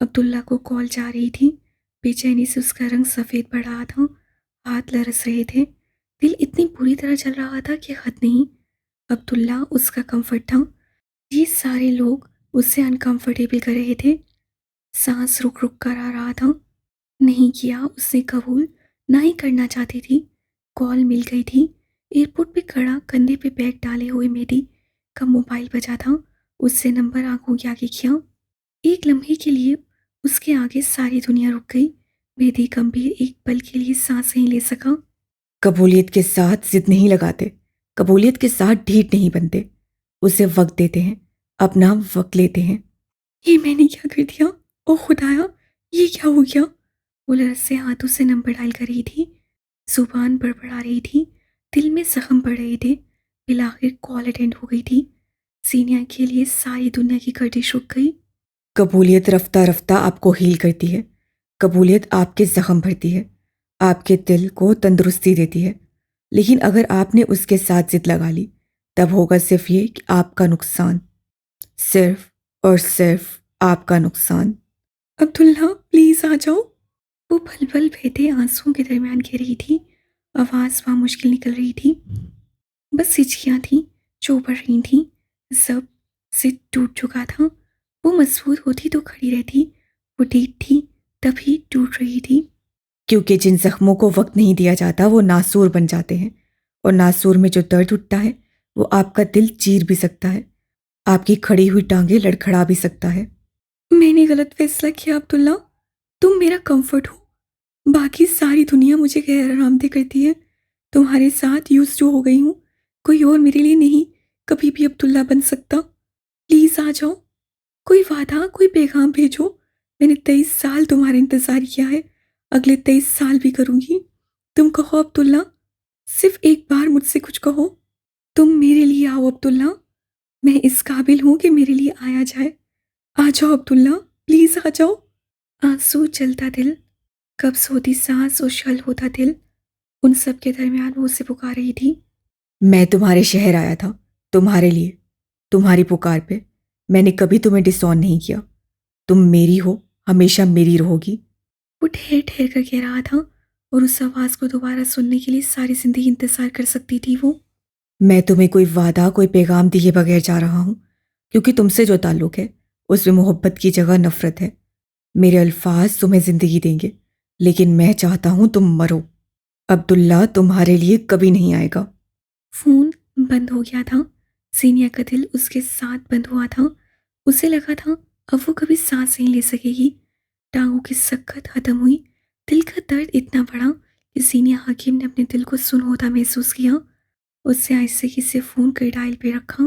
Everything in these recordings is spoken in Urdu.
عبداللہ کو کال جا رہی تھی، بے چینی سے اس کا رنگ سفید پڑ رہا تھا، ہاتھ لرز رہے تھے، دل اتنی بری طرح چل رہا تھا کہ حد نہیں۔ عبداللہ اس کا کمفرٹ تھا، یہ سارے لوگ اس سے انکمفرٹیبل کر رہے تھے۔ سانس رک رک کر آ رہا تھا۔ نہیں کیا اس نے قبول، نہ ہی کرنا چاہتی تھی۔ کال مل گئی تھی۔ ایئرپورٹ پہ کھڑا کندھے پہ بیگ ڈالے ہوئے مہدی کا موبائل بجا تھا۔ اس سے نمبر آنکھوں کے آگے کیا۔ ایک لمحے کے لیے اس کے آگے ساری دنیا رک گئی۔ مہدی گمبھیر ایک پل کے لیے سانس نہیں لے سکا۔ قبولیت کے ساتھ ضد نہیں لگاتے، قبولیت کے ساتھ ڈھیٹ نہیں بنتے، اسے وقت دیتے ہیں، اپنا وقت لیتے ہیں۔ یہ میں نے کیا کر دیا؟ او خدایا، یہ کیا ہو گیا؟ وہ لرز سے ہاتھوں سے نمبر ڈائل کر رہی تھی، زبان بڑبڑا رہی تھی، دل میں زخم پڑ رہے تھے۔ بالآخر کال اٹینڈ ہو گئی تھی۔ سینیا کے لیے ساری دنیا کی گردش رک گئی۔ قبولیت رفتہ رفتہ آپ کو ہیل کرتی ہے، قبولیت آپ کے زخم بھرتی ہے، آپ کے دل کو تندرستی دیتی ہے، لیکن اگر آپ نے اس کے ساتھ ضد لگا لی تب ہوگا صرف یہ کہ آپ کا نقصان، صرف اور صرف آپ کا نقصان۔ عبداللہ پلیز آ جاؤ۔ وہ پھل پھل بہتے آنسوؤں کے درمیان کہہ رہی تھی، آواز وہاں مشکل نکل رہی تھی، بس ہچکیاں تھیں جو بڑھ رہی تھیں، سب سے ٹوٹ چکا تھا۔ وہ مضبوط ہوتی تو کھڑی رہتی، وہ ٹیٹ تھی تبھی ٹوٹ رہی تھی۔ کیونکہ جن زخموں کو وقت نہیں دیا جاتا وہ ناسور بن جاتے ہیں، اور ناسور میں جو درد اٹھتا ہے وہ آپ کا دل چیر بھی سکتا ہے، آپ کی کھڑی ہوئی ٹانگیں لڑکھڑا بھی سکتا ہے۔ میں نے غلط فیصلہ کیا عبداللہ، تم میرا کمفرٹ ہو، باقی ساری دنیا مجھے غیر آرامدہ کرتی ہے، تمہارے ساتھ یوز ٹو ہو گئی ہوں، کوئی اور میرے لیے نہیں کبھی بھی عبداللہ بن سکتا۔ پلیز آ جاؤ، کوئی وعدہ، کوئی پیغام بھیجو۔ میں نے 23 سال تمہارا انتظار کیا ہے، اگلے 23 سال بھی کروں گی۔ تم کہو عبداللہ، صرف ایک بار مجھ سے کچھ کہو، تم میرے لیے آؤ عبداللہ، میں اس قابل ہوں کہ میرے لیے آیا جائے۔ آ جاؤ عبداللہ، پلیز آ جاؤ۔ آنسو چلتا دل، قبض ہوتی سانس اور شل ہوتا دل، ان سب کے درمیان وہ اسے پکار رہی تھی۔ میں تمہارے شہر آیا تھا، تمہارے لیے، تمہاری پکار پہ، میں نے کبھی تمہیں ڈس آن نہیں کیا، تم میری ہو، ہمیشہ میری رہو گی۔ وہ ٹھہر ٹھہر کر کہہ رہا تھا، اور اس آواز کو دوبارہ سننے کے لیے ساری زندگی انتظار کر سکتی تھی وہ۔ میں تمہیں کوئی وعدہ، کوئی پیغام دیے بغیر جا رہا ہوں، کیونکہ تم سے جو تعلق ہے اس میں محبت کی جگہ نفرت ہے۔ میرے الفاظ تمہیں زندگی دیں گے، لیکن میں چاہتا ہوں تم مرو۔ عبداللہ تمہارے لیے کبھی نہیں آئے گا۔ فون بند ہو گیا تھا، سینیا کا دل اس کے ساتھ بند ہوا تھا، اسے لگا تھا اب وہ کبھی سانس نہیں لے سکے گی۔ ٹانگوں کی سکت ختم ہوئی، دل کا درد اتنا بڑا کہ سینیا حکیم نے اپنے دل کو سن ہوتا محسوس کیا۔ اس سے آہستگی سے فون کے ڈائل پہ رکھا،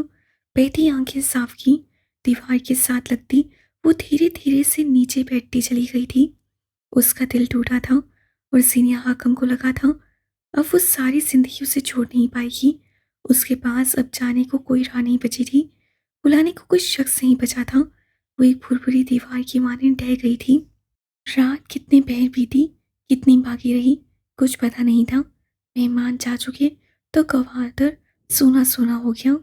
بہتی آنکھیں صاف کی، دیوار کے ساتھ لگتی وہ دھیرے دھیرے سے نیچے بیٹھتی چلی گئی تھی۔ اس کا دل ٹوٹا تھا، اور سینیا حکم کو لگا تھا اب وہ ساری زندگی اسے چھوڑ نہیں پائے گی۔ اس کے پاس اب جانے کو کوئی راہ نہیں بچی تھی، بلانے کو کوئی شخص نہیں بچا تھا، وہ ایک بھربھری دیوار کی مانند ڈھہ گئی تھی۔ رات کتنے پہر بیتی، کتنی باقی رہی، کچھ پتہ نہیں تھا۔ مہمان جا چکے تو گوادر سونا سونا ہو گیا۔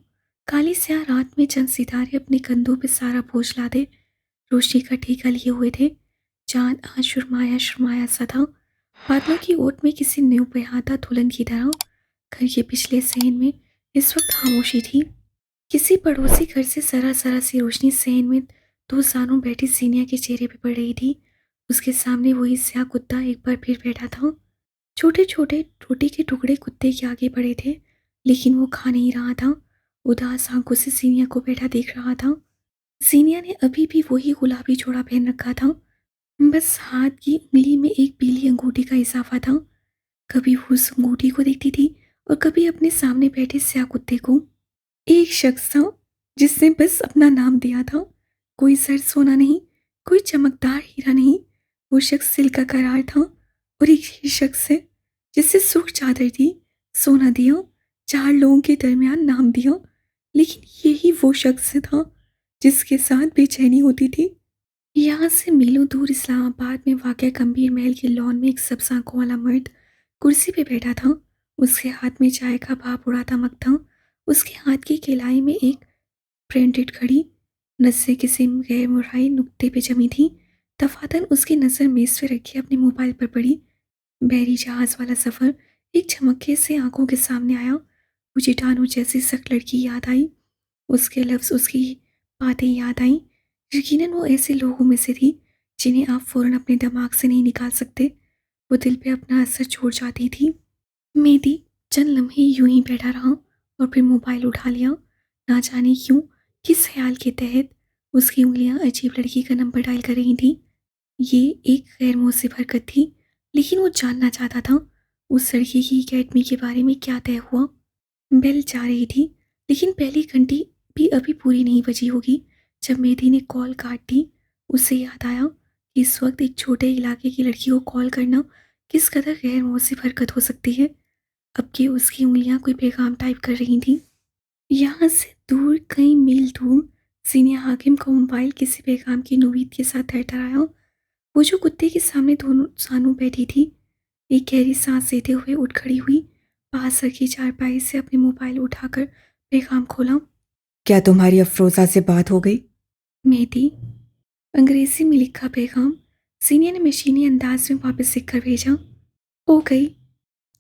کالی سیاہ رات میں چند ستارے اپنے کندھوں پہ سارا بوجھ لاتے روشنی کا ٹھیکہ لیے ہوئے تھے۔ چاند آج شرمایا شرمایا سا تھا، بادلوں کی اوٹ میں کسی نیو پہاتا دلہن کی طرح۔ گھر کے پچھلے صحن میں اس وقت خاموشی تھی، کسی پڑوسی گھر سے ذرا ذرا سی روشنی صحن میں دو زانوں بیٹھی سینیا کے چہرے پہ پڑ رہی تھی۔ اس کے سامنے وہی سیاہ کتا ایک بار پھر بیٹھا تھا، چھوٹے چھوٹے روٹی کے ٹکڑے کتے کے آگے پڑے تھے، لیکن وہ کھا نہیں رہا تھا، اداس آنکھوں سے سینیا کو بیٹھا دیکھ رہا تھا۔ سینیا نے ابھی بھی وہی گلابی جوڑا پہن رکھا تھا، بس ہاتھ کی انگلی میں ایک پیلی انگوٹھی کا اضافہ تھا۔ کبھی وہ اس انگوٹھی کو دیکھتی تھی اور کبھی اپنے سامنے بیٹھے سیاہ کتے کو۔ ایک شخص تھا جس نے بس اپنا نام دیا تھا، کوئی زر سونا نہیں، کوئی چمکدار ہیرا نہیں، وہ شخص دل کا قرار تھا۔ اور ایک ہی شخص ہے جس سے سرخ چادر دی، سونا دیا، چار لوگوں کے درمیان نام دیا، لیکن یہی وہ شخص تھا جس کے ساتھ بے چینی ہوتی تھی۔ یہاں سے میلوں دور اسلام آباد میں واقع گمبھیر محل کے لان میں ایک سبز آنکھوں والا مرد کرسی پہ بیٹھا تھا، اس کے ہاتھ میں چائے کا بھاپ اڑاتا مگ تھا، اس کے ہاتھ کی کلائی میں ایک پرنٹڈ گھڑی، نسیں کسی غیر مرئی نقطے پہ جمی تھی، دفاتر اس کی نظر میز پہ رکھے اپنے موبائل پر پڑی۔ بحری جہاز والا سفر ایک جھمکے سے آنکھوں کے سامنے آیا۔ مجھے ٹانو جیسی سخت لڑکی یاد آئی، اس کے لفظ، اس کی باتیں یاد آئیں۔ یقیناً وہ ایسے لوگوں میں سے تھی جنہیں آپ فوراً اپنے دماغ سے نہیں نکال سکتے۔ وہ دل پہ اپنا اثر چھوڑ جاتی تھی۔ مہدی چند لمحے یوں ہی بیٹھا رہا اور پھر موبائل اٹھا لیا۔ نہ جانے کیوں، کس خیال کے تحت اس کی انگلیاں عجیب لڑکی کا نمبر ڈائل کر رہی تھیں۔ یہ ایک غیر موثر حرکت تھی، لیکن وہ جاننا چاہتا تھا اس لڑکی کی اکیڈمی کے بارے میں کیا طے ہوا۔ بیل جا رہی تھی، لیکن پہلی گھنٹی بھی ابھی پوری نہیں بجی ہوگی جب مہدی نے کال کاٹ دی۔ اسے یاد آیا کہ اس وقت ایک چھوٹے علاقے کی لڑکی کو کال کرنا کس قدر غیر موثر حرکت ہو سکتی ہے۔ اب کہ اس کی انگلیاں کوئی پیغام ٹائپ کر رہی تھیں۔ یہاں سے دور، کئی میل دور، سینئر حاکم کا موبائل کسی پیغام کی نوید کے ساتھ تھرتھرایا۔ وہ جو کتے کے سامنے دونوں سانوں بیٹھی تھی، ایک گہری سانس لیتے ہوئے اٹھ کھڑی ہوئی، پاس رکھی چارپائی سے اپنے موبائل اٹھا کر پیغام کھولا۔ کیا تمہاری افروزہ سے بات ہو گئی؟ مہدی، انگریزی میں لکھا پیغام سینئر نے مشینی انداز میں واپس لکھ کر بھیجا۔ ہو گئی،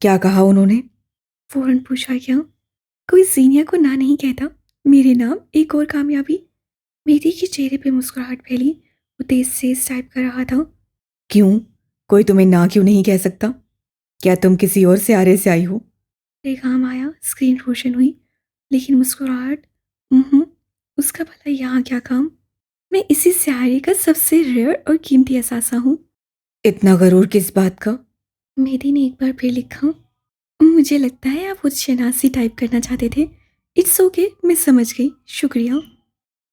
کیا کہا انہوں نے؟ فوراً پوچھا گیا۔ کوئی سینئر کو نہ نہیں کہتا، میرے نام ایک اور کامیابی۔ مہدی کے چہرے پہ مسکراہٹ پھیلی، وہ تیز تیز ٹائپ کر رہا تھا۔ کیوں؟ کوئی تمہیں نہ کیوں نہیں کہہ سکتا؟ کیا تم کسی اور سیارے سے آئی ہو؟ پیغام آیا، اسکرین روشن ہوئی، لیکن مسکراہٹ اس کا بھلا یہاں کیا کام؟ میں اسی سیارے کا سب سے ریئر اور قیمتی اثاثہ ہوں۔ اتنا غرور کس بات کا؟ مہدی نے ایک بار پھر لکھا۔ مجھے لگتا ہے آپ خود شناسی ٹائپ کرنا چاہتے تھے۔ اٹس اوکے، میں سمجھ گئی، شکریہ۔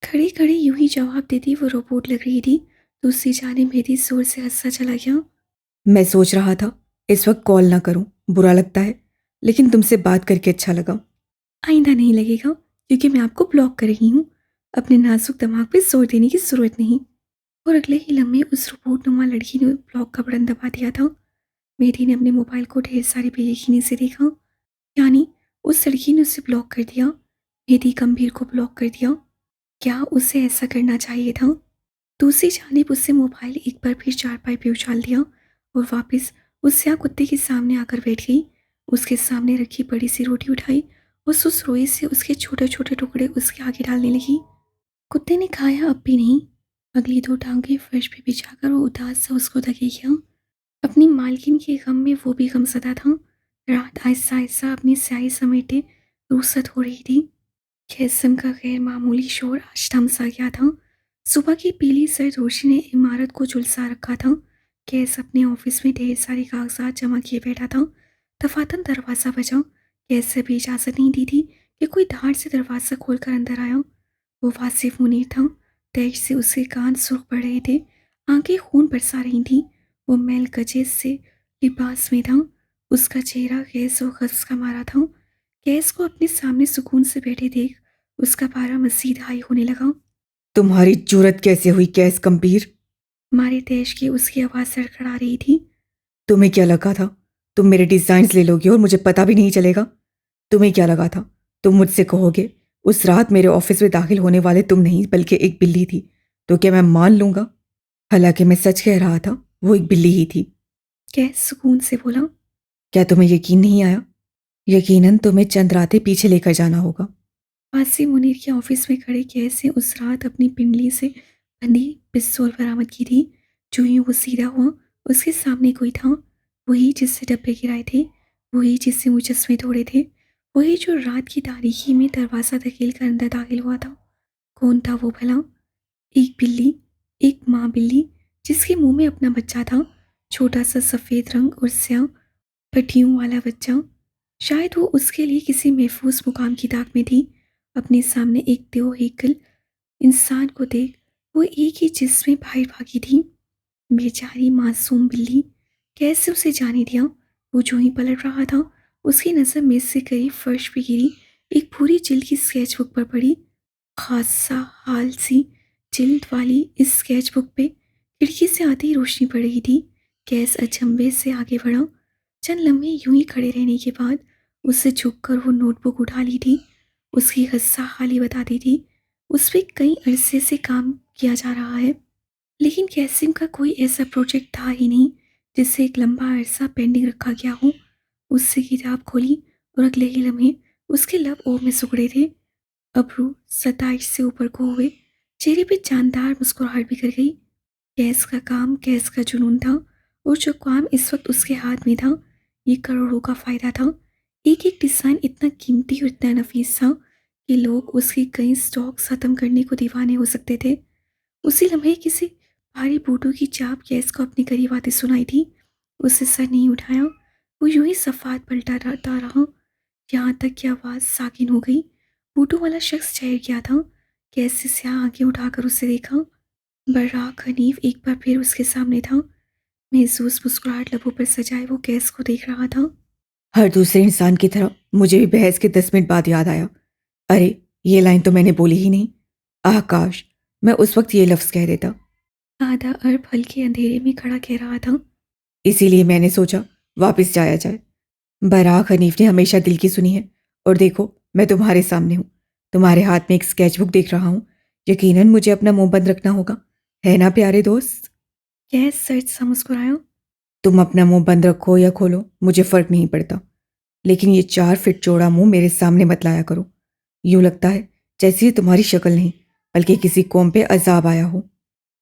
کھڑی کھڑی یوں ہی جواب دیتی وہ روبوٹ لگ رہی تھی۔ دوسری جانب مہدی زور سے ہنسا چلا گیا۔ میں سوچ رہا تھا اس وقت کال نہ کروں، برا لگتا ہے، لیکن تم سے بات کر کے اچھا لگا۔ آئندہ نہیں لگے گا، کیونکہ میں آپ کو بلاک کر رہی ہوں۔ اپنے نازک دماغ پہ زور دینے کی ضرورت نہیں۔ اور اگلے ہی لمحے اس روبوٹ نما لڑکی نے بلاک کا بٹن دبا دیا تھا۔ مہدی نے اپنے موبائل کو ڈھیر ساری بے یقینی سے دیکھا، یعنی اس لڑکی نے اسے بلاک کر دیا، مہدی گمبھیر کو بلاک کر دیا۔ کیا اسے ایسا کرنا چاہیے تھا؟ دوسری جانب اس سے موبائل ایک بار پھر چارپائی پہ اچھال دیا اور واپس اس سیاہ کتے کے سامنے آ کر بیٹھ گئی۔ اس کے سامنے رکھی بڑی سی روٹی اٹھائی اور سس روئی سے اس کے چھوٹے چھوٹے ٹکڑے اس کے آگے ڈالنے لگی۔ کتے نے کھایا اب بھی نہیں۔ اگلی دو ٹانگیں فرش پہ بچھا کر وہ اداس سے اس کو دگے گیا۔ اپنی مالکن کے غم میں وہ بھی غم زدہ تھا۔ رات آہستہ آہستہ اپنی سیاہی سمیٹے رخصت ہو رہی تھی۔ قسم کا غیر معمولی شور آج تھم سا گیا تھا۔ صبح کی پیلی سرد روشنی نے عمارت کو جھلسا رکھا تھا۔ کیس اپنے آفس میں ڈھیر سارے کاغذات جمع کیے بیٹھا تھا۔ دفاتر دروازہ بجا۔ کیس سے بھی اجازت نہیں دی تھی کہ کوئی دھاڑ سے دروازہ کھول کر اندر آیا۔ وہ واصف منیر تھا۔ تیش سے اس کے کان سرخ پڑ رہے تھے، آنکھیں خون برسا رہی تھیں۔ وہ میل گجے سے لباس میں تھا، اس کا چہرہ گیس و غضب کا مارا تھا۔ کیس کو اپنے سامنے سکون سے بیٹھے دیکھ اس کا پارا مزید ہائی ہونے لگا۔ تمہاری جرت کیسے ہوئی کیس کمپیر؟ ہمارے دیش کی اس کی آواز سڑکھڑا رہی تھی۔ تمہیں کیا لگا تھا تم میرے ڈیزائنز لے لو گے اور مجھے پتہ بھی نہیں چلے گا؟ تمہیں کیا لگا تھا تم مجھ سے کہو گے اس رات میرے آفس میں داخل ہونے والے تم نہیں بلکہ ایک بلی تھی؟ تو کیا میں مان لوں گا؟ حالانکہ میں سچ کہہ رہا تھا، وہ ایک بلی ہی تھی۔ کیس سکون سے بولا۔ کیا تمہیں یقین نہیں آیا؟ یقیناً تمہیں چند راتیں پیچھے لے کر جانا ہوگا۔ واسی منیر کے آفس میں کھڑے کیس نے اس رات اپنی پنڈلی سے بندھی پستول برآمد کی تھی۔ جو ہی وہ سیدھا ہوا، اس کے سامنے کوئی تھا، وہی جس سے ڈبے گرائے تھے، وہی جس سے مجسمے توڑے تھے، وہی جو رات کی تاریکی میں دروازہ دھکیل کر اندر داخل ہوا تھا۔ کون تھا وہ بھلا؟ ایک بلی، ایک ماں بلی جس کے منہ میں اپنا بچہ تھا، چھوٹا سا سفید رنگ اور سیاہ پٹیوں والا بچہ۔ شاید وہ اس کے لیے کسی محفوظ مقام کی طاق میں تھی۔ اپنے سامنے ایک دیو ہیکل انسان کو دیکھ وہ ایک ہی جسم میں باہر بھاگی تھی۔ بیچاری معصوم بلی، کیسے اسے جانے دیا؟ وہ جو ہی پلٹ رہا تھا، اس کی نظر میز سے قریب فرش پہ گری، ایک پوری جلد کی اسکیچ بک پر پڑی۔ خاصا حال سی جلد والی اس اسکیچ بک پہ کھڑکی سے آتی روشنی پڑ رہی تھی۔ کیس اچنبھے سے آگے بڑھا۔ چند لمحے یوں ہی کھڑے رہنے کے بعد اس سے جھک کر وہ نوٹ بک اٹھا لی تھی۔ اس کی غصہ حالی بتاتی تھی اس پہ کئی عرصے سے کام کیا جا رہا ہے۔ لیکن قاسم کا کوئی ایسا پروجیکٹ تھا ہی نہیں جس سے ایک لمبا عرصہ پینڈنگ رکھا گیا ہو۔ اس سے کتاب کھولی اور اگلے ہی لمحے اس کے لب او میں سکڑے تھے۔ ابرو ستائش سے اوپر کو ہوئے، چہرے پہ جاندار مسکراہٹ بکھر گئی۔ گیس کا کام گیس کا جنون تھا، اور جو کام اس وقت اس کے ہاتھ میں تھا یہ کروڑوں کا فائدہ تھا۔ ایک ایک ڈیزائن اتنا قیمتی اور اتنا نفیس تھا کہ لوگ اس کے کئی سٹاکس ختم کرنے کو دیوانے ہو سکتے تھے۔ اسی لمحے کسی بھاری بوٹوں کی چاپ گیس کو اپنے قریب آتے سنائی تھی۔ اس سے سر نہیں اٹھایا، وہ یوں ہی صفحات پلٹا رہا یہاں تک کہ آواز ساکن ہو گئی۔ بوٹوں والا شخص ٹھہر گیا تھا، گیس سے سیاہ آنکھیں اٹھا کر اسے دیکھا۔ براق حنیف ایک بار پھر اس کے سامنے تھا، محسوس مسکراہٹ لبوں پر سجائے وہ گیس کو دیکھ رہا تھا۔ ہر دوسرے انسان کی طرح مجھے بھی بحث کے 10 منٹ بعد یاد آیا، ارے یہ لائن تو میں نے بولی ہی نہیں۔ کاش میں اس وقت یہ لفظ کہہ دیتا۔ آدھا ارب ہلکے اندھیرے میں کھڑا کہہ رہا تھا۔ اسی لیے میں نے سوچا واپس جایا جائے۔ براق حنیف نے ہمیشہ دل کی سنی ہے، اور دیکھو میں تمہارے سامنے ہوں، تمہارے ہاتھ میں ایک اسکیچ بک دیکھ رہا ہوں۔ یقیناً مجھے اپنا منہ بند رکھنا ہوگا، ہے نا پیارے دوست؟ گیس سچ سا مسکرایا۔ تم اپنا منہ بند رکھو یا کھولو مجھے فرق نہیں پڑتا، لیکن یہ 4 فٹ چوڑا منہ میرے سامنے مت لایا کرو۔ یوں لگتا ہے جیسے یہ تمہاری شکل نہیں بلکہ کسی قوم پہ عذاب آیا ہو۔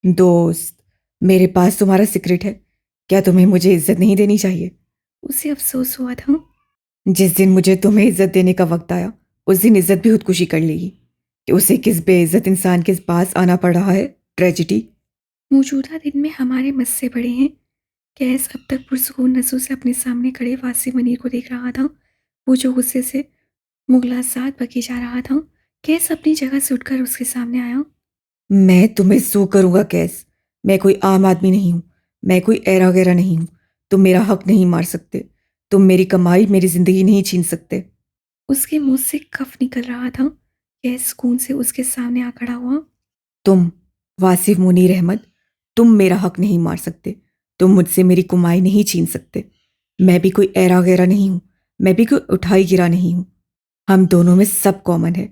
دوست، میرے پاس تمہارا سیکرٹ ہے، کیا تمہیں مجھے عزت نہیں دینی چاہیے؟ اسے افسوس ہوا تھا۔ جس دن مجھے تمہیں عزت دینے کا وقت آیا اس دن عزت بھی خودکشی کر لے گی کہ اسے کس بے عزت انسان کے پاس آنا پڑ رہا ہے۔ ٹریجڈی۔ موجودہ دن میں ہمارے مسئلے بڑے ہیں۔ گیس اب تک پرسکون نظروں سے اپنے سامنے کھڑے واصف منیر کو دیکھ رہا تھا، وہ جو غصے سے مغلاسات بکی جا رہا تھا۔ گیس اپنی جگہ سے اٹھ کر اس کے سامنے آیا۔ میں تمہیں سو کروں گا کیس؟ میں کوئی عام آدمی نہیں ہوں، میں کوئی ایرا غیرا نہیں ہوں، تم میرا حق نہیں مار سکتے، تم میری کمائی میری زندگی نہیں چھین سکتے۔ اس کے منہ سے کف نکل رہا تھا۔ گیس سکون سے اس کے سامنے آ کھڑا ہوا۔ تم واصف منیر احمد، تم میرا حق نہیں مار سکتے، تم مجھ سے میری کمائی نہیں چھین سکتے۔ میں بھی کوئی ایرا غیرا نہیں ہوں، میں بھی کوئی اٹھائی گرا نہیں ہوں، ہم دونوں میں سب کامن ہے۔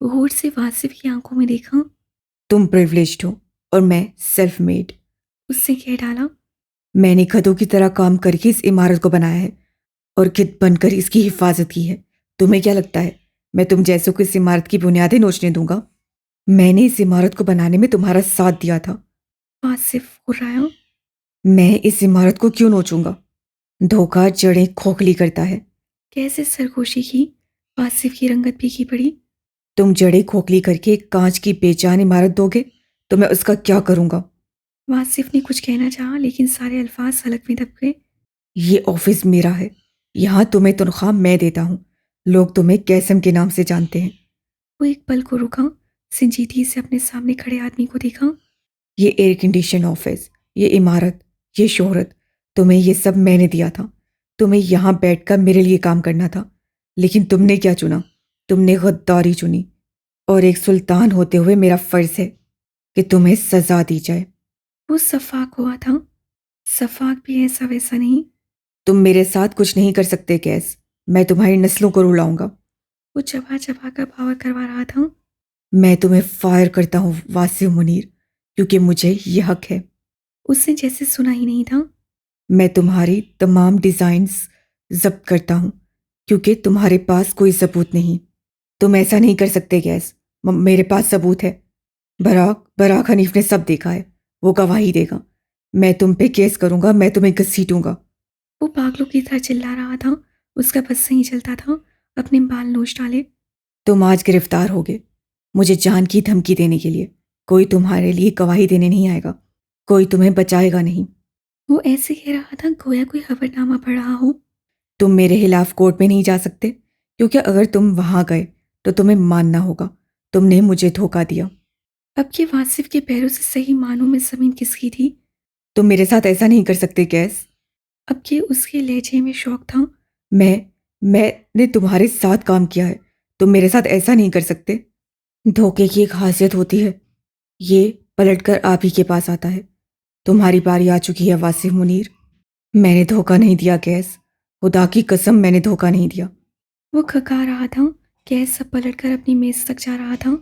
غور سے واصف کی آنکھوں میں دیکھا۔ تم پریولیجڈ ہو اور میں سیلف میڈ۔ اس نے کہہ ڈالا۔ میں نے گدھوں کی طرح کام کر کے اس عمارت کو بنایا ہے اور گدھ بن کر اس کی حفاظت کی ہے۔ تمہیں کیا لگتا ہے میں تم جیسوں کو اس عمارت کی بنیادیں نوچنے دوں گا؟ میں نے اس عمارت کو بنانے میں تمہارا ساتھ دیا تھا۔ واصف غرایا۔ میں اس عمارت کو کیوں نوچوں گا؟ دھوکہ جڑیں کھوکھلی کرتا ہے۔ کیسے سرگوشی کی، واصف کی رنگت پھیکی پڑی۔ تم جڑیں کھوکھلی کر کے ایک کانچ کی بے جان عمارت دو گے تو میں اس کا کیا کروں گا؟ واصف نے کچھ کہنا چاہا لیکن سارے الفاظ حلق میں دب گئے۔ یہ آفس میرا ہے، یہاں تمہیں تنخواہ میں دیتا ہوں، لوگ تمہیں قاسم کے نام سے جانتے ہیں۔ وہ ایک پل کو رکا، سنجیدگی سے اپنے سامنے کھڑے آدمی کو دیکھا۔ یہ ایئر کنڈیشن آفس، یہ عمارت، یہ شہرت، تمہیں یہ سب میں نے دیا تھا۔ تمہیں یہاں بیٹھ کر میرے لیے کام کرنا تھا، لیکن تم نے کیا چنا؟ تم نے غداری چنی، اور ایک سلطان ہوتے ہوئے میرا فرض ہے کہ تمہیں سزا دی جائے۔ وہ صفاق ہوا تھا، صفاق بھی ایسا ویسا نہیں۔ تم میرے ساتھ کچھ نہیں کر سکتے کیس، میں تمہاری نسلوں کو رلاؤں گا۔ وہ چبا چبا کر باور کروا رہا تھا۔ میں تمہیں فائر کرتا ہوں واصف منیر، کیونکہ مجھے یہ حق ہے۔ اس نے جیسے سنا ہی نہیں تھا۔ میں تمہاری تمام ڈیزائنز ضبط کرتا ہوں کیونکہ تمہارے پاس کوئی ثبوت نہیں۔ تم ایسا نہیں کر سکتے گیس، میرے پاس ثبوت ہے۔ براق حنیف نے سب دیکھا ہے، وہ گواہی دے گا۔ میں تم پہ کیس کروں گا، میں تمہیں گھسیٹوں گا۔ وہ پاگلوں کی طرح چلا رہا تھا، اس کا بس نہیں چلتا تھا۔ اپنے بال نوچ ڈالے۔ تم آج گرفتار ہوگے، مجھے جان کی دھمکی دینے کے لیے۔ کوئی تمہارے لیے گواہی دینے نہیں آئے گا، کوئی تمہیں بچائے گا نہیں۔ وہ ایسے کہہ رہا تھا گویا کوئی خبرنامہ پڑھ رہا ہو۔ تم میرے خلاف کورٹ میں نہیں جا سکتے، کیونکہ اگر تم وہاں گئے تو تمہیں ماننا ہوگا تم نے مجھے دھوکہ دیا۔ اب کے واصف کے پیروں سے صحیح معنوں میں زمین کسکی تھی۔ تم میرے ساتھ ایسا نہیں کر سکتے کیس۔ اب کے اس کے لہجے میں شوق تھا۔ میں نے تمہارے ساتھ کام کیا ہے، تم میرے ساتھ ایسا نہیں کر سکتے۔ دھوکے کی ایک خاصیت ہوتی ہے، یہ پلٹ کر آپ ہی کے پاس آتا ہے۔ تمہاری باری آ چکی ہے واصف منیر۔ میں نے دھوکہ نہیں دیا کیس، خدا کی قسم میں نے دھوکہ نہیں دیا۔ وہ کھکا رہا تھا، کیس سب پلٹ کر اپنی میز تک جا رہا تھا۔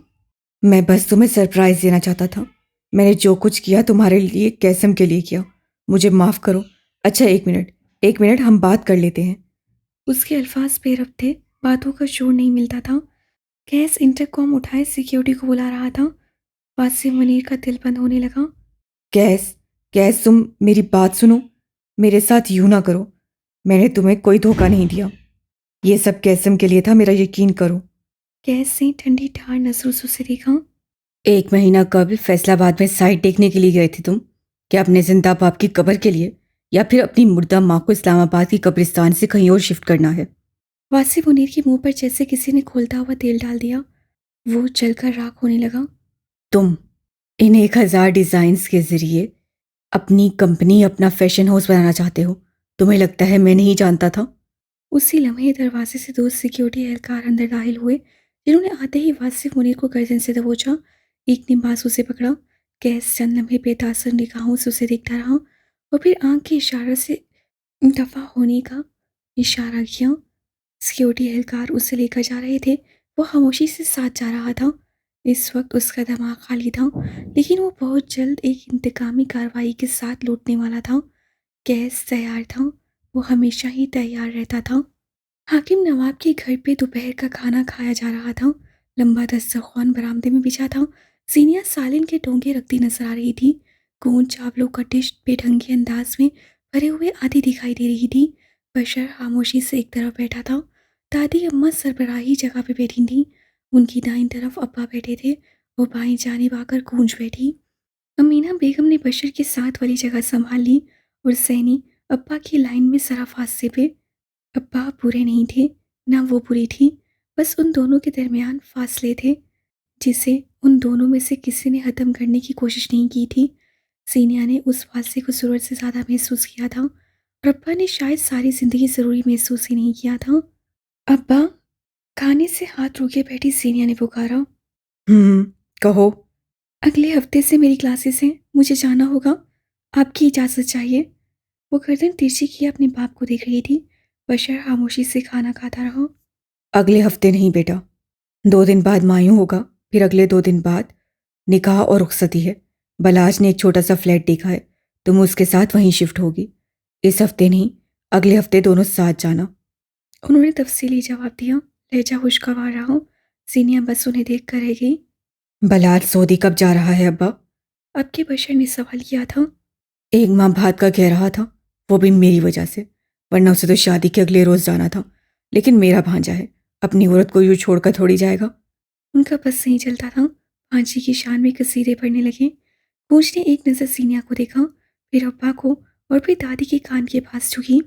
میں بس تمہیں سرپرائز دینا چاہتا تھا، میں نے جو کچھ کیا تمہارے لیے قسم کے لیے کیا، مجھے معاف کرو۔ اچھا ایک منٹ ہم بات کر لیتے ہیں۔ اس کے الفاظ بے ربط تھے، باتوں کا شور نہیں ملتا تھا۔ کیس انٹر کام اٹھائے سیکیورٹی کو بلا رہا تھا۔ واسف منیر کا دل بند ہونے لگا۔ کیس تم میری بات سنو، میرے ساتھ یوں نہ کرو، میں نے تمہیں کوئی دھوکہ نہیں دیا، یہ سب قسم کے لیے تھا، میرا یقین کرو۔ کیس نے ٹھنڈی ٹھار نظروں سے اسے دیکھا۔ 1 مہینہ قبل فیصل آباد میں سائٹ دیکھنے کے لیے گئے تھے تم، کیا اپنے زندہ باپ کی قبر کے لیے یا پھر اپنی مردہ ماں کو اسلام آباد کی قبرستان سے کہیں اور شفٹ کرنا ہے؟ واسف منیر کے منہ پر جیسے کسی نے کھولتا ہوا تیل ڈال دیا، وہ جل کر راکھ ہونے لگا۔ تم ان 1000 ڈیزائنز کے ذریعے اپنی کمپنی، اپنا فیشن ہاؤس بنانا چاہتے ہو، تمہیں لگتا ہے میں نہیں جانتا تھا؟ اسی لمحے دروازے سے 2 سیکیورٹی اہلکار اندر داخل ہوئے، جنہوں نے آتے ہی واسف منیر کو گردن سے دبوچا۔ ایک نے بازو سے پکڑا۔ کیس چند لمحے بے تاثر نگاہوں سے اسے دیکھتا رہا اور پھر آنکھ کے اشارے سے دفع ہونے کا اشارہ کیا۔ سیکیورٹی اہلکار اسے لے کر جا رہے تھے، وہ خاموشی سے ساتھ جا رہا تھا۔ اس وقت اس کا دماغ خالی تھا، لیکن وہ بہت جلد ایک انتقامی کارروائی کے ساتھ لوٹنے والا تھا۔ کیس تیار تھا، وہ ہمیشہ ہی تیار رہتا تھا۔ حاکم نواب کے گھر پہ دوپہر کا کھانا کھایا جا رہا تھا۔ لمبا دسترخوان برآمدے میں بچھا تھا، سینیاں سالن کے ٹونگے رکھتی نظر آ رہی تھی۔ گونج چاولوں کا ڈش بے ڈھنگے انداز میں بھرے ہوئے آدھی دکھائی دے رہی تھی۔ بشر خاموشی سے ایک طرف بیٹھا تھا۔ دادی اماں سربراہی جگہ پہ بیٹھی تھیں، ان کی دائیں طرف ابا بیٹھے تھے، وہ بائیں جانب آ کر گونج بیٹھی۔ امینہ بیگم نے بشر کے ساتھ والی جگہ سنبھال لی اور سینی ابا کی لائن میں ذرا فاصلے پہ۔ ابا برے نہیں تھے، نہ وہ بری تھی، بس ان دونوں کے درمیان فاصلے تھے جسے ان دونوں میں سے کسی نے ختم کرنے کی کوشش نہیں کی تھی۔ سینیا نے اس فاصلے کو ضرورت سے زیادہ محسوس کیا تھا اور ابا نے شاید ساری زندگی ضروری محسوس ہی نہیں کیا تھا۔ ابا، کھانے سے ہاتھ روکے بیٹھی سینیا نے پکارا۔ کہو۔ اگلے ہفتے سے میری کلاسز ہیں، مجھے جانا ہوگا، آپ کی اجازت چاہیے۔ وہ گردن ترچھی کیے اپنے باپ کو دیکھ رہی تھی۔ بشر خاموشی سے کھانا کھاتا رہا۔ اگلے ہفتے نہیں بیٹا، 2 دن بعد مایوں ہوگا، پھر اگلے 2 دن بعد نکاح اور رخصتی ہے۔ بلاج نے ایک چھوٹا سا فلیٹ دیکھا ہے، تم اس کے ساتھ وہیں شفٹ ہوگی۔ اس ہفتے نہیں، اگلے ہفتے دونوں ساتھ جانا۔ انہوں نے تفصیلی جواب دیا، لہجہ خوشگوار رہا۔ سینیا بس انہیں دیکھ کر رہ گئی۔ بلاج سعودی کب جا رہا ہے ابا؟ اب کے بشر نے سوال کیا تھا۔ 1 ماہ بعد کا کہہ رہا تھا، وہ بھی میری وجہ سے، ورنہ اسے تو شادی کے اگلے روز جانا تھا، لیکن میرا بھانجا ہے، اپنی عورت کو یوں چھوڑ کر تھوڑی جائے گا۔ ان کا بس نہیں چلتا تھا، بھانجی کی شان میں قصیدے پڑھنے لگے۔ کوچ نے ایک نظر سینیا کو دیکھا، پھر ابا کو، اور پھر دادی کے کان کے پاس جھکی۔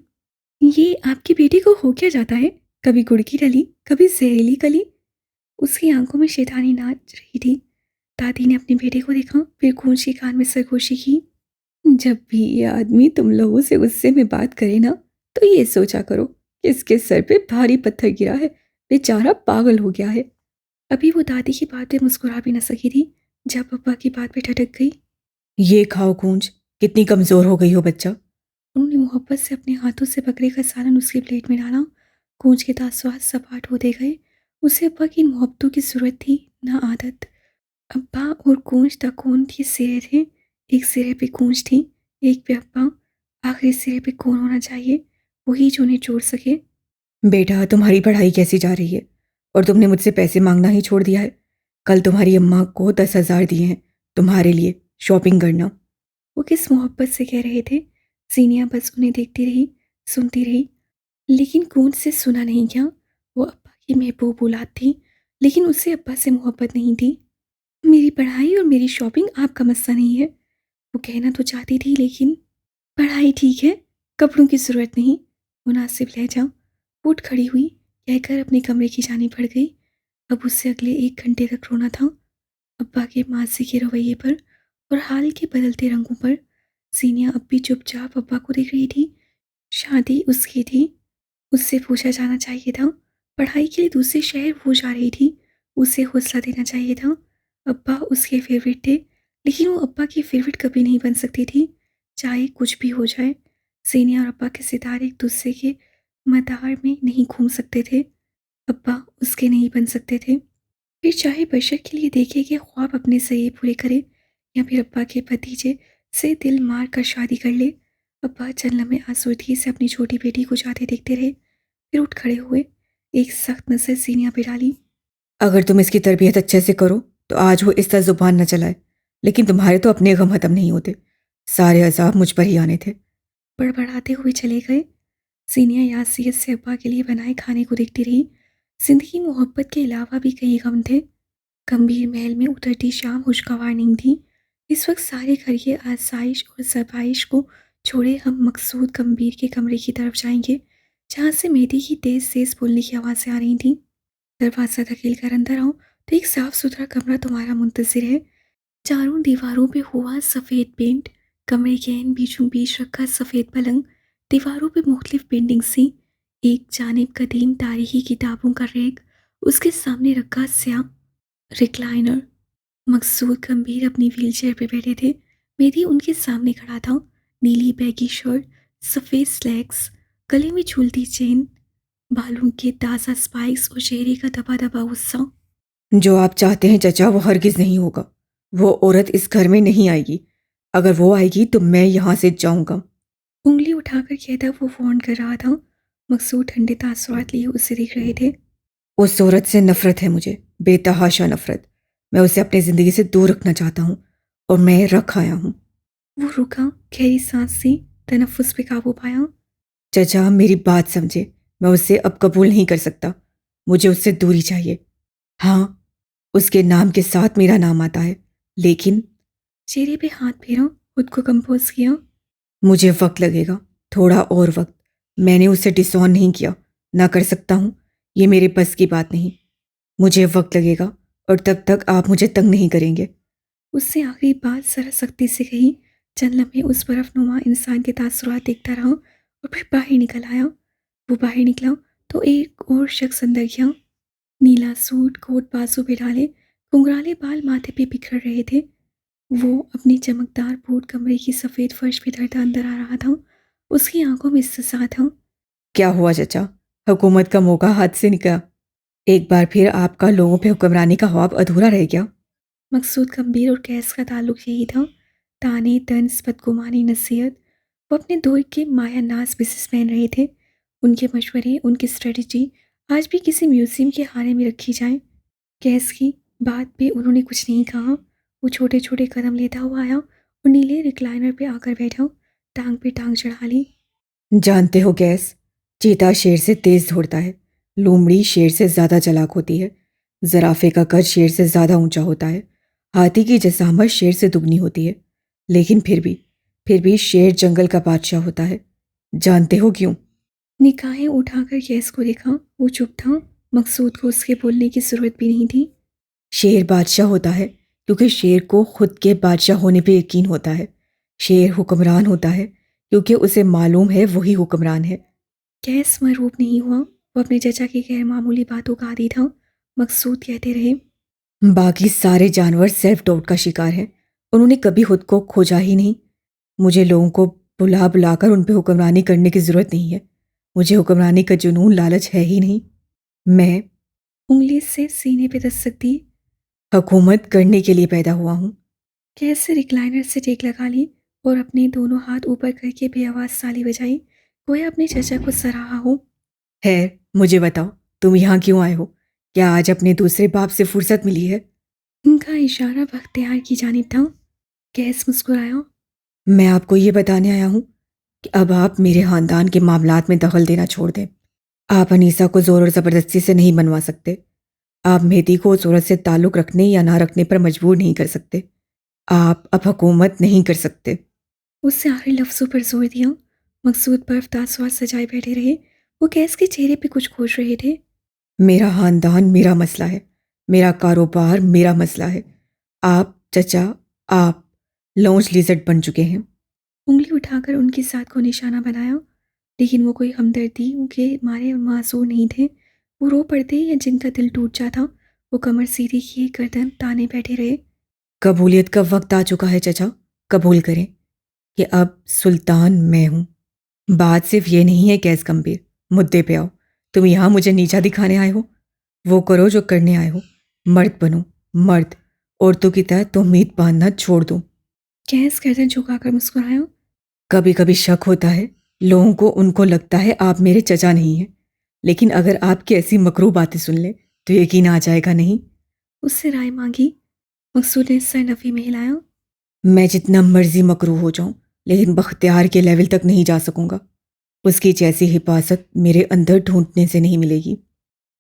یہ آپ کی بیٹی کو ہو کیا جاتا ہے؟ کبھی گڑ کی ڈلی، کبھی زہریلی کلی۔ اس کی آنکھوں میں شیطانی ناچ رہی تھی۔ دادی نے اپنے بیٹے کو دیکھا، پھر کوچ کے کان میں سرگوشی کی۔ جب بھی یہ آدمی تم لوگوں سے غصے میں بات کرے نا، تو یہ سوچا کرو کہ اس کے سر پہ بھاری پتھر گرا ہے، بیچارہ پاگل ہو گیا ہے۔ ابھی وہ دادی کی بات پہ مسکرا بھی نہ سکی تھی جب ابا کی بات پہ ٹھٹک گئی۔ یہ کھاؤ گونج، کتنی کمزور ہو گئی ہو بچہ۔ انہوں نے محبت سے اپنے ہاتھوں سے بکرے کا سالن اس کی پلیٹ میں ڈالا۔ گونج کے تاثرات سپاٹ ہوتے گئے، اسے ابا کی ان محبتوں کی ضرورت تھی، نہ عادت۔ ابا اور گونج تکون کے سرے تھے، ایک سرے پہ گونج تھی، ایک پہ ابا، آخری سرے پہ کون ہونا چاہیے، وہی جو انہیں جوڑ سکے۔ بیٹا، تمہاری پڑھائی کیسی جا رہی ہے؟ اور تم نے مجھ سے پیسے مانگنا ہی چھوڑ دیا ہے؟ کل تمہاری اماں کو 10,000 دیے ہیں تمہارے لیے شاپنگ کرنا۔ وہ کس محبت سے کہہ رہے تھے؟ سینیا بس انہیں دیکھتی رہی، سنتی رہی، لیکن گونج سے سنا نہیں گیا۔ وہ ابا کی محبوب اولاد تھی، لیکن اسے ابا سے محبت نہیں تھی۔ میری پڑھائی اور میری شاپنگ آپ کا مسئلہ نہیں ہے، وہ کہنا تو چاہتی تھی، لیکن پڑھائی ٹھیک ہے، کپڑوں کی ضرورت نہیں۔ مناسب لہجہ، اٹھ کھڑی ہوئی، کہہ کر اپنے کمرے کی جانب بڑھ گئی۔ اب اسے اگلے 1 گھنٹے تک رونا تھا، ابا کے ماضی کے رویے پر اور حال کے بدلتے رنگوں پر۔ سینیا اب بھی چپ چاپ ابا کو دیکھ رہی تھی۔ شادی اس کی تھی، اس سے پوچھا جانا چاہیے تھا۔ پڑھائی کے لیے دوسرے شہر وہ جا رہی تھی، اسے حوصلہ دینا چاہیے تھا۔ ابا اس کے فیورٹ تھے، لیکن وہ ابا کی فیورٹ کبھی نہیں بن سکتی تھی، چاہے کچھ بھی ہو جائے۔ سینیا اور ابا کے ستارے ایک دوسرے کے مدار میں نہیں گھوم سکتے تھے، ابا اس کے نہیں بن سکتے تھے۔ پھر چاہے بشر کے لیے دیکھے کہ خواب اپنے ذریعے پورے کرے یا پھر ابا کے بھتیجے سے دل مار کر شادی کر لے۔ ابا چند لمحے آسودگی سے اپنی چھوٹی بیٹی کو جاتے دیکھتے رہے، پھر اٹھ کھڑے ہوئے، ایک سخت نظر سینیا پہ ڈالی۔ اگر تم اس کی تربیت اچھے سے کرو تو آج وہ اس طرح زبان نہ چلائے، لیکن تمہارے تو اپنے غم ختم نہیں ہوتے، سارے عذاب مجھ پر ہی آنے تھے۔ بڑبڑاتے ہوئے چلے گئے۔ سینیا یاسیت سے ابا کے لیے بنائے کھانے کو دیکھتی رہی۔ زندگی محبت کے علاوہ بھی کئی غم تھے۔ گمبھیر محل میں اترتی شام خوشگوار نہیں تھی۔ اس وقت سارے گھر کی آسائش اور زیبائش کو چھوڑے ہم مقصود گمبھیر کے کمرے کی طرف جائیں گے، جہاں سے مہدی کی تیز تیز بولنے کی آوازیں آ رہی تھیں۔ دروازہ دھکیل کر اندر آؤ تو ایک صاف ستھرا کمرہ تمہارا منتظر ہے۔ چاروں دیواروں پہ ہوا سفید پینٹ، کمرے کے عین بیچوں بیچ رکھا سفید پلنگ، دیواروں پہ مختلف پینٹنگ سی، ایک جانب قدیم تاریخی کتابوں کا ریک، اس کے سامنے رکھا سیاہ ریکلائنر۔ مقصود گمبھیر اپنی ویل چیئر پہ بیٹھے تھے، مہدی ان کے سامنے کھڑا تھا، نیلی بیگی شرٹ، سفید سلیکس، گلے میں جھولتی چین، بالوں کے تازہ سپائکس اور چہرے کا دبا دبا غصہ۔ جو آپ چاہتے ہیں چچا وہ ہرگز نہیں ہوگا، وہ عورت اس گھر میں نہیں آئے گی، اگر وہ آئے گی تو میں یہاں سے جاؤں گا۔ انگلی اٹھا کر کہتا وہ فون کر رہا تھا۔ مقصود ٹھنڈے تاثرات لیے اسے دیکھ رہے تھے۔ اس عورت سے نفرت ہے مجھے، بے تحاشا نفرت، میں اسے اپنی زندگی سے دور رکھنا چاہتا ہوں، اور میں رکھ آیا ہوں۔ وہ رکا، گہری سانس سی، تنفس پہ قابو پایا۔ چچا میری بات سمجھے، میں اسے اب قبول نہیں کر سکتا، مجھے اس سے دوری چاہیے۔ ہاں، اس کے نام کے ساتھ میرا نام آتا ہے، لیکن چہرے پہ ہاتھ پھیرا، خود کو کمپوز کیا۔ مجھے وقت لگے گا، تھوڑا اور وقت، میں نے اسے ڈسون نہیں کیا، نہ کر سکتا ہوں، یہ میرے بس کی بات نہیں، مجھے وقت لگے گا، اور تب تک آپ مجھے تنگ نہیں کریں گے۔ اس سے آخری بات ذرا سختی سے کہی۔ چند لمحے اس برف نما انسان کے تاثرات دیکھتا رہا اور پھر باہر نکل آیا۔ وہ باہر نکلا تو ایک اور شخص اندر گیا، نیلا سوٹ، کوٹ بازو پہ ڈالے، گھنگرالے بال ماتھے پہ بکھر رہے تھے۔ وہ اپنی چمکدار بوٹ کمرے کی سفید فرش پہ دھرتا اندر آ رہا تھا۔ اس کی آنکھوں میں استحصال تھا۔ کیا ہوا چچا؟ حکومت کا موقع ہاتھ سے نکلا، ایک بار پھر آپ کا لوگوں پہ حکمرانی کا خواب ادھورا رہ گیا؟ مقصود گمبھیر اور کیس کا تعلق یہی تھا، تانے، طنز، بدگمانی، نصیحت۔ وہ اپنے دور کے مایہ ناز بزنس مین رہے تھے، ان کے مشورے، ان کی اسٹریٹجی آج بھی کسی میوزیم کے خانے میں رکھی جائیں۔ کیس کی بات پہ انہوں نے کچھ نہیں کہا۔ وہ چھوٹے چھوٹے قدم لیتا ہوا آیا اور نیلے ریکلائنر پہ آ کر بیٹھا، ٹانگ پہ ٹانگ چڑھا لی۔ جانتے ہو گیس، چیتا شیر سے تیز دوڑتا ہے، لومڑی شیر سے زیادہ چلاک ہوتی ہے، زرافے کا قد شیر سے زیادہ اونچا ہوتا ہے، ہاتھی کی جسامت شیر سے دگنی ہوتی ہے، لیکن پھر بھی شیر جنگل کا بادشاہ ہوتا ہے۔ جانتے ہو کیوں؟ نگاہیں اٹھا کر کیس کو دیکھا، وہ چپ تھا، مقصود کو اس کے بولنے کی ضرورت بھی نہیں تھی۔ شیر بادشاہ ہوتا ہے کیونکہ شیر کو خود کے بادشاہ ہونے پہ یقین ہوتا ہے، شیر حکمران ہوتا ہے کیونکہ اسے معلوم ہے وہی حکمران ہے۔ کیس مرعوب نہیں ہوا، وہ اپنے چچا کی غیر معمولی باتوں کا عادی تھا۔ مقصود کہتے رہے، باقی سارے جانور سیلف ڈاؤٹ کا شکار ہیں، انہوں نے کبھی خود کو کھوجا ہی نہیں۔ مجھے لوگوں کو بلا بلا کر ان پہ حکمرانی کرنے کی ضرورت نہیں ہے، مجھے حکمرانی کا جنون لالچ ہے ہی نہیں۔ میں انگلی سے سینے پہ دستک دی۔ حکومت کرنے کے لیے پیدا ہوا ہوں۔ کیس سے ریکلائنر سے ٹیک لگا لی اور اپنے دونوں ہاتھ اوپر کر کے بے آواز تالی بجائی، گویا اپنے چچا کو سراہا ہو۔ خیر مجھے بتاؤ، تم یہاں کیوں آئے ہو؟ کیا آج اپنے دوسرے باپ سے فرصت ملی ہے؟ ان کا اشارہ بختیار کی جانب تھا۔ کیس مسکرایا۔ میں آپ کو یہ بتانے آیا ہوں کہ اب آپ میرے خاندان کے معاملات میں دخل دینا چھوڑ دیں۔ آپ انیسا کو زور اور زبردستی سے نہیں بنوا سکتے، آپ مہدی کو اس عورت سے تعلق رکھنے یا نہ رکھنے پر مجبور نہیں کر سکتے، آپ اب حکومت نہیں کر سکتے۔ اس سے آخری لفظوں پر زور دیا۔ مقصود برف تاثرات سجائے بیٹھے رہے، وہ کیس کے چہرے پہ کچھ کھوج رہے تھے۔ میرا خاندان میرا مسئلہ ہے، میرا کاروبار میرا مسئلہ ہے، آپ چچا آپ لونچ لیزٹ بن چکے ہیں۔ انگلی اٹھا کر ان کی ذات کو نشانہ بنایا، لیکن وہ کوئی ہمدردی کے مارے معذور نہیں تھے۔ وہ رو پڑتے یا جن کا دل ٹوٹ جاتا، وہ کمر سیدھی کیے گردن تانے بیٹھے رہے۔ قبولیت کا وقت آ چکا ہے چچا، قبول کریں کہ اب سلطان میں ہوں۔ بات صرف یہ نہیں ہے کیس گمبھیر، مدعے پہ آؤ۔ تم یہاں مجھے نیچا دکھانے آئے ہو؟ وہ کرو جو کرنے آئے ہو، مرد بنو، مرد، عورتوں کی طرح تہمت باندھنا چھوڑ دو۔ قیس گردن جھکا کر مسکرایا۔ کبھی کبھی شک ہوتا ہے، لوگوں کو ان کو لگتا ہے آپ میرے چچا نہیں ہیں، لیکن اگر آپ کی ایسی مکروہ باتیں سن لیں تو یقین آ جائے گا نہیں۔ اس سے رائے مانگی۔ مقصود نے سر نفی میں ہلایا۔ میں جتنا مرضی مکروہ ہو جاؤں لیکن بختیار کے لیول تک نہیں جا سکوں گا۔ اس کی جیسی حفاظت میرے اندر ڈھونڈنے سے نہیں ملے گی۔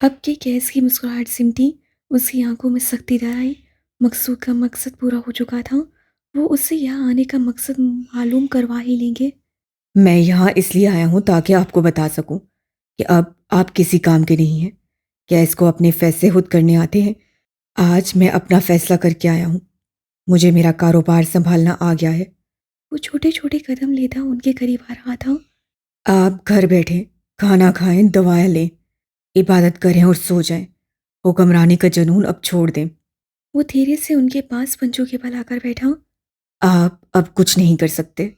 اب کہ قیس کی مسکراہٹ سمٹی، اس کی آنکھوں میں سختی در آئی۔ مقصود کا مقصد پورا ہو چکا تھا، وہ اس سے یہاں آنے کا مقصد معلوم کروا ہی لیں گے۔ میں یہاں اس لیے آیا ہوں تاکہ آپ کو بتا سکوں کہ اب آپ کسی کام کے نہیں ہیں۔ قیس کو اپنے فیصلے خود کرنے آتے ہیں۔ آج میں اپنا فیصلہ کر کے آیا ہوں۔ مجھے میرا کاروبار سنبھالنا آ گیا ہے۔ وہ چھوٹے چھوٹے قدم لیتا ان کے قریب آ رہا تھا۔ آپ گھر بیٹھیں، کھانا کھائیں، دوائیں لیں، عبادت کریں اور سو جائیں۔ حکمرانی کا جنون اب چھوڑ دیں۔ وہ دھیرے سے ان کے پاس پنجوں کے بل آ کر بیٹھا۔ آپ اب کچھ نہیں کر سکتے۔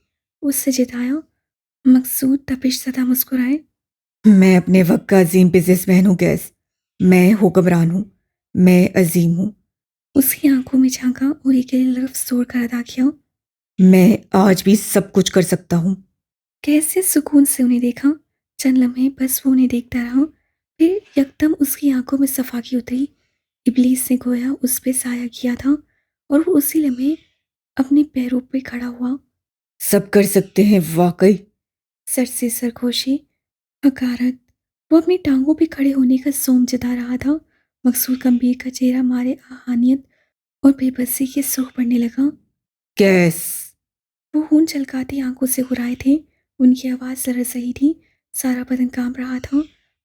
اس سے جتایا۔ مقصود تپش زدہ مسکرائے۔ میں اپنے وقت کا عظیم بزنس مین ہوں قیس۔ میں حکمران ہوں، میں عظیم ہوں۔ اس کی آنکھوں میں جھانکا اور ایک لفظ توڑ کر ادا کیا۔ میں آج بھی سب کچھ کر سکتا ہوں۔ کیسے سکون سے انہیں دیکھا۔ چند لمحے بس وہ انہیں دیکھتا رہا، پھر یکدم اس کی آنکھوں میں صفاقی اتری۔ ابلیس نے گویا اس پہ سایہ کیا تھا اور وہ اسی لمحے اپنے پیروں پہ کھڑا ہوا۔ سب کر سکتے ہیں واقعی۔ سر سے سرگوشی، حقارت، وہ اپنی ٹانگوں پہ کھڑے ہونے کا سوم جتا رہا تھا۔ مقصود گمبھیر کا چہرہ مارے آہانیت اور بے بسی کے سرخ پڑنے لگا۔ کیس وہ خون چھلکاتی آنکھوں سے گرائے تھے، ان کی آواز لرز رہی تھی، سارا بدن کانپ رہا تھا،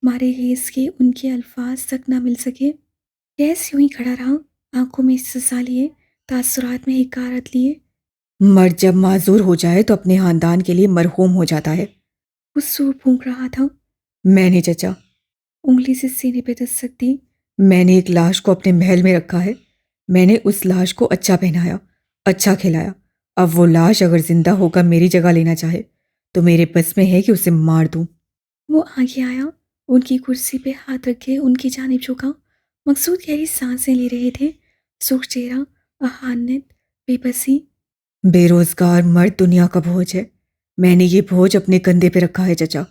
مارے خیز کے ان کے الفاظ تک نہ مل سکے۔ کیس یوں ہی کھڑا رہا، آنکھوں میں سزا لیے، تاثرات میں حقارت لیے۔ مرد جب معذور ہو جائے تو اپنے خاندان کے لیے مرحوم ہو جاتا ہے۔ وہ سور پھونک رہا تھا۔ میں نے چچا، انگلی سے سینے پہ دستک دی۔ میں نے ایک لاش کو اپنے محل میں رکھا ہے۔ میں نے اس لاش کو اچھا پہنایا، اچھا کھلایا۔ اب وہ لاش اگر زندہ ہو کر میری جگہ لینا چاہے تو میرے بس میں ہے کہ اسے مار دوں۔ وہ آگے آیا، ان کی کرسی پہ ہاتھ رکھ کے ان کی جانب جھکا۔ مقصود گہری سانسیں لے رہے تھے، سرخ چہرہ، اہانت، بے بسی۔ بے روزگار مرد دنیا کا بوجھ ہے۔ میں نے یہ بوجھ اپنے کندھے پہ رکھا ہے چچا۔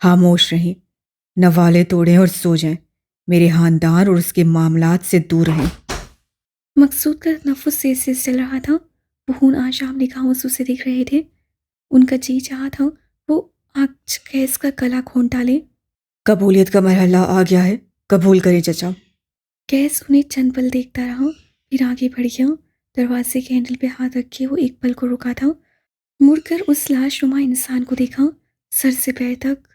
خاموش رہیں، نوالے توڑیں اور سو جائیں۔ میرے خاندان اور اس کے معاملات سے دور رہیں۔ مقصود کا نفس سے چل رہا تھا، وہ خون آشام نگاہوں سے اسے دیکھ رہے تھے۔ ان کا جی چاہا تھا وہ آج کیس کا گلا کھونٹ ڈالے۔ قبولیت کا مرحلہ آ گیا ہے، قبول کریں چچا۔ کیس انہیں چند پل دیکھتا رہا، پھر آگے بڑھ گیا۔ دروازے کے ہینڈل پہ ہاتھ رکھ کے وہ ایک پل کو رکا تھا، مڑ کر اس لاش نما انسان کو دیکھا، سر سے پیر تک۔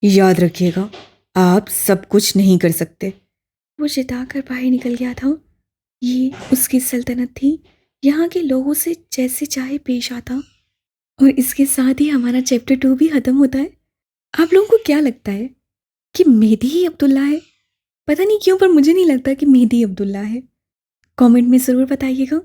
یاد رکھیے گا، آپ سب کچھ نہیں کر سکتے۔ وہ جتا کر باہر نکل گیا تھا۔ یہ اس کی سلطنت تھی، یہاں کے لوگوں سے جیسے چاہے پیش آتا۔ اور اس کے ساتھ ہی ہمارا چیپٹر 2 بھی ختم ہوتا ہے۔ آپ لوگوں کو کیا لگتا ہے کہ مہدی ہی عبداللہ ہے؟ پتہ نہیں کیوں پر مجھے نہیں لگتا کہ مہدی عبداللہ ہے۔ کامنٹ میں ضرور بتائیے گا۔